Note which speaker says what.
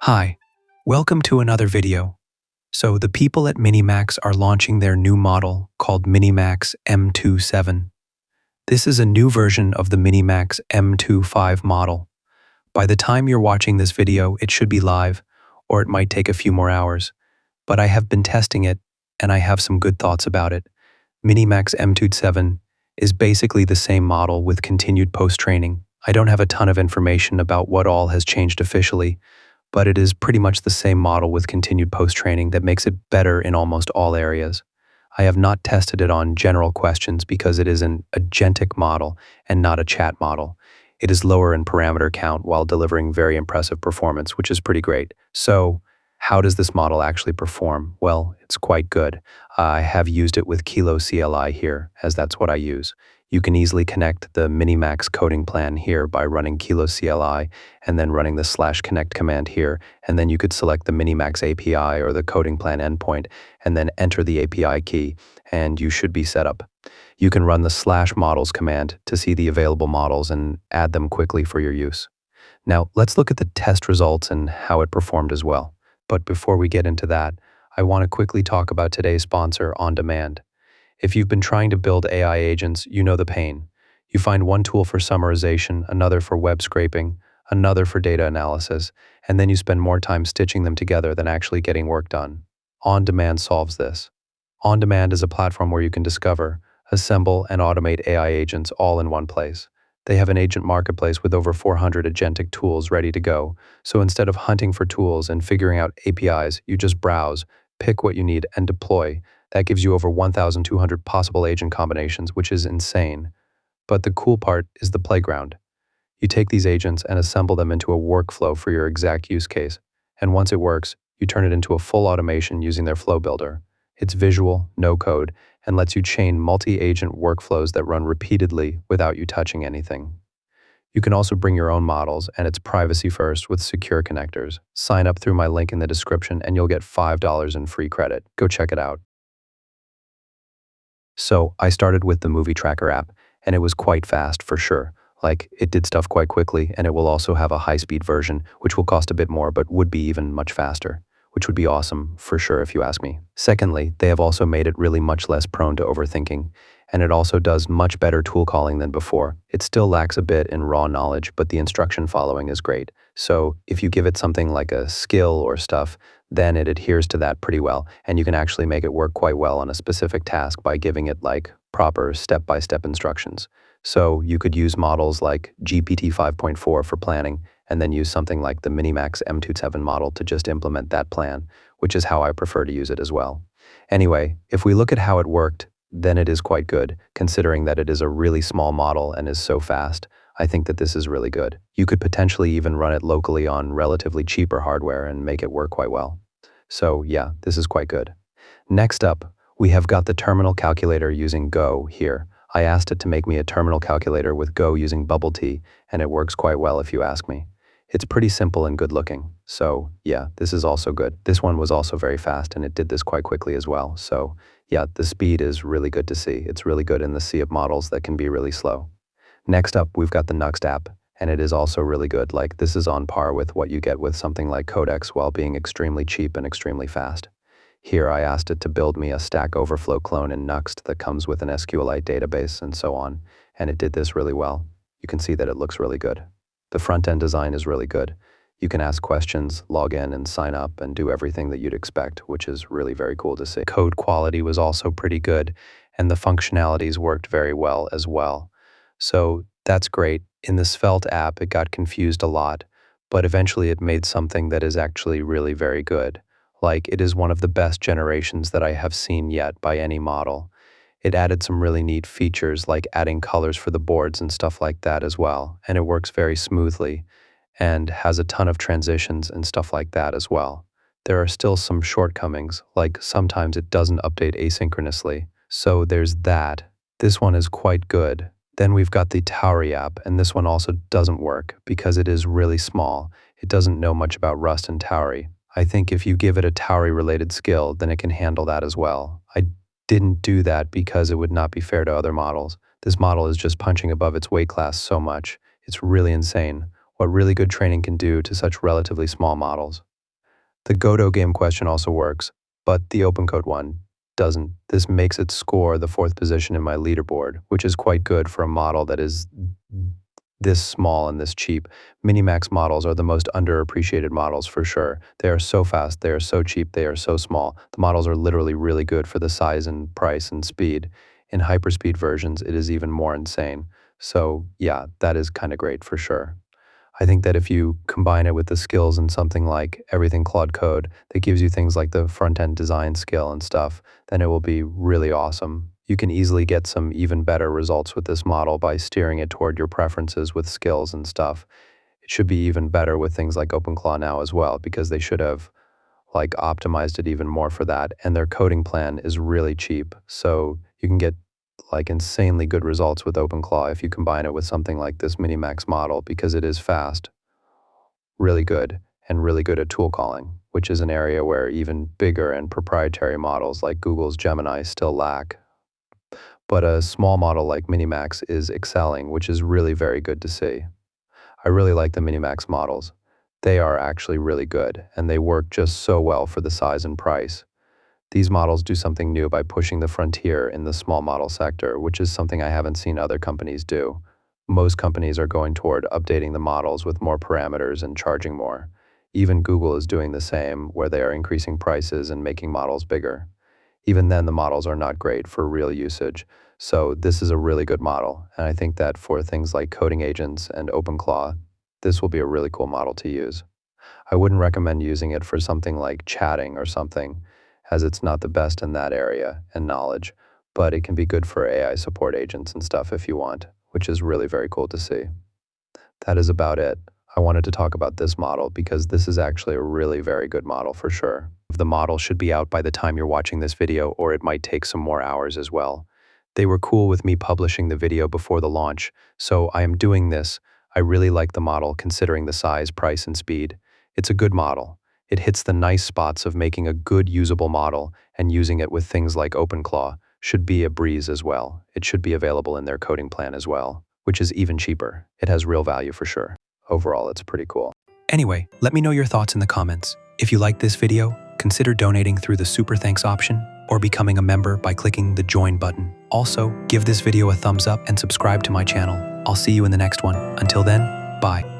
Speaker 1: Hi, welcome to another video. So the people at Minimax are launching their new model called Minimax M27. This is a new version of the Minimax M2.5 model. By the time you're watching this video, it should be live, or it might take a few more hours. But I have been testing it, and I have some good thoughts about it. Minimax M27 is basically the same model with continued post-training. I don't have a ton of information about what all has changed officially, but it is pretty much the same model with continued post-training that makes it better in almost all areas. I have not tested it on general questions because it is an agentic model and not a chat model. It is lower in parameter count while delivering very impressive performance, which is pretty great. So, how does this model actually perform? Well, it's quite good. I have used it with Kilo CLI here, as that's what I use. You can easily connect the MiniMax coding plan here by running Kilo CLI and then running the /connect command here, and then you could select the MiniMax API or the coding plan endpoint and then enter the API key, and you should be set up. You can run the /models command to see the available models and add them quickly for your use. Now, let's look at the test results and how it performed as well. But before we get into that, I want to quickly talk about today's sponsor, On Demand. If you've been trying to build AI agents, you know the pain. You find one tool for summarization, another for web scraping, another for data analysis, and then you spend more time stitching them together than actually getting work done. On Demand solves this. On Demand is a platform where you can discover, assemble, and automate AI agents all in one place. They have an agent marketplace with over 400 agentic tools ready to go, so instead of hunting for tools and figuring out APIs, you just browse, pick what you need, and deploy. That gives you over 1,200 possible agent combinations, which is insane. But the cool part is the playground. You take these agents and assemble them into a workflow for your exact use case, and once it works, you turn it into a full automation using their flow builder. It's visual, no code, and lets you chain multi-agent workflows that run repeatedly without you touching anything. You can also bring your own models, and it's privacy first with secure connectors. Sign up through my link in the description and you'll get $5 in free credit. Go check it out. So I started with the movie tracker app, and it was quite fast for sure. Like, it did stuff quite quickly, and it will also have a high-speed version, which will cost a bit more but would be even much faster, which would be awesome for sure if you ask me. Secondly, they have also made it really much less prone to overthinking, and it also does much better tool calling than before. It still lacks a bit in raw knowledge, but the instruction following is great. So if you give it something like a skill or stuff, then it adheres to that pretty well, and you can actually make it work quite well on a specific task by giving it like proper step-by-step instructions. So you could use models like GPT 5.4 for planning, and then use something like the Minimax M27 model to just implement that plan, which is how I prefer to use it as well. Anyway, if we look at how it worked, then it is quite good, considering that it is a really small model and is so fast. I think that this is really good. You could potentially even run it locally on relatively cheaper hardware and make it work quite well. So yeah, this is quite good. Next up, we have got the terminal calculator using Go here. I asked it to make me a terminal calculator with Go using bubble tea, and it works quite well if you ask me. It's pretty simple and good looking. So yeah, this is also good. This one was also very fast and it did this quite quickly as well. So yeah, the speed is really good to see. It's really good in the sea of models that can be really slow. Next up, we've got the Nuxt app, and it is also really good. Like, this is on par with what you get with something like Codex while being extremely cheap and extremely fast. Here I asked it to build me a Stack Overflow clone in Nuxt that comes with an SQLite database and so on, and it did this really well. You can see that it looks really good. The front-end design is really good. You can ask questions, log in and sign up and do everything that you'd expect, which is really very cool to see. Code quality was also pretty good, and the functionalities worked very well as well. So that's great. In the Svelte app, it got confused a lot, but eventually it made something that is actually really very good. Like, it is one of the best generations that I have seen yet by any model. It added some really neat features like adding colors for the boards and stuff like that as well, and it works very smoothly and has a ton of transitions and stuff like that as well. There are still some shortcomings, like sometimes it doesn't update asynchronously, so there's that. This one is quite good. Then we've got the Tauri app, and this one also doesn't work because it is really small. It doesn't know much about Rust and Tauri. I think if you give it a Tauri-related skill, then it can handle that as well. I didn't do that because it would not be fair to other models. This model is just punching above its weight class so much. It's really insane what really good training can do to such relatively small models. The Godot game question also works, but the OpenCode one doesn't. This makes it score the 4th position in my leaderboard, which is quite good for a model that is this small and this cheap. Minimax models are the most underappreciated models for sure. They are so fast, they are so cheap, they are so small. The models are literally really good for the size and price and speed. In hyperspeed versions, it is even more insane. So yeah, that is kind of great for sure. I think that if you combine it with the skills in something like everything Claude Code that gives you things like the front-end design skill and stuff, then it will be really awesome. You can easily get some even better results with this model by steering it toward your preferences with skills and stuff. It should be even better with things like OpenClaw now as well, because they should have like optimized it even more for that, and their coding plan is really cheap. So you can get like insanely good results with OpenClaw if you combine it with something like this Minimax model, because it is fast, really good, and really good at tool calling, which is an area where even bigger and proprietary models like Google's Gemini still lack. But a small model like Minimax is excelling, which is really very good to see. I really like the Minimax models. They are actually really good, and they work just so well for the size and price. These models do something new by pushing the frontier in the small model sector, which is something I haven't seen other companies do. Most companies are going toward updating the models with more parameters and charging more. Even Google is doing the same, where they are increasing prices and making models bigger. Even then, the models are not great for real usage. So this is a really good model, and I think that for things like coding agents and OpenClaw, this will be a really cool model to use. I wouldn't recommend using it for something like chatting or something, as it's not the best in that area and knowledge, but it can be good for AI support agents and stuff if you want, which is really very cool to see. That is about it. I wanted to talk about this model because this is actually a really very good model for sure. The model should be out by the time you're watching this video, or it might take some more hours as well. They were cool with me publishing the video before the launch, so I am doing this. I really like the model considering the size, price, and speed. It's a good model. It hits the nice spots of making a good usable model, and using it with things like OpenClaw should be a breeze as well. It should be available in their coding plan as well, which is even cheaper. It has real value for sure. Overall, it's pretty cool. Anyway, let me know your thoughts in the comments. If you liked this video, consider donating through the Super Thanks option or becoming a member by clicking the Join button. Also, give this video a thumbs up and subscribe to my channel. I'll see you in the next one. Until then, bye.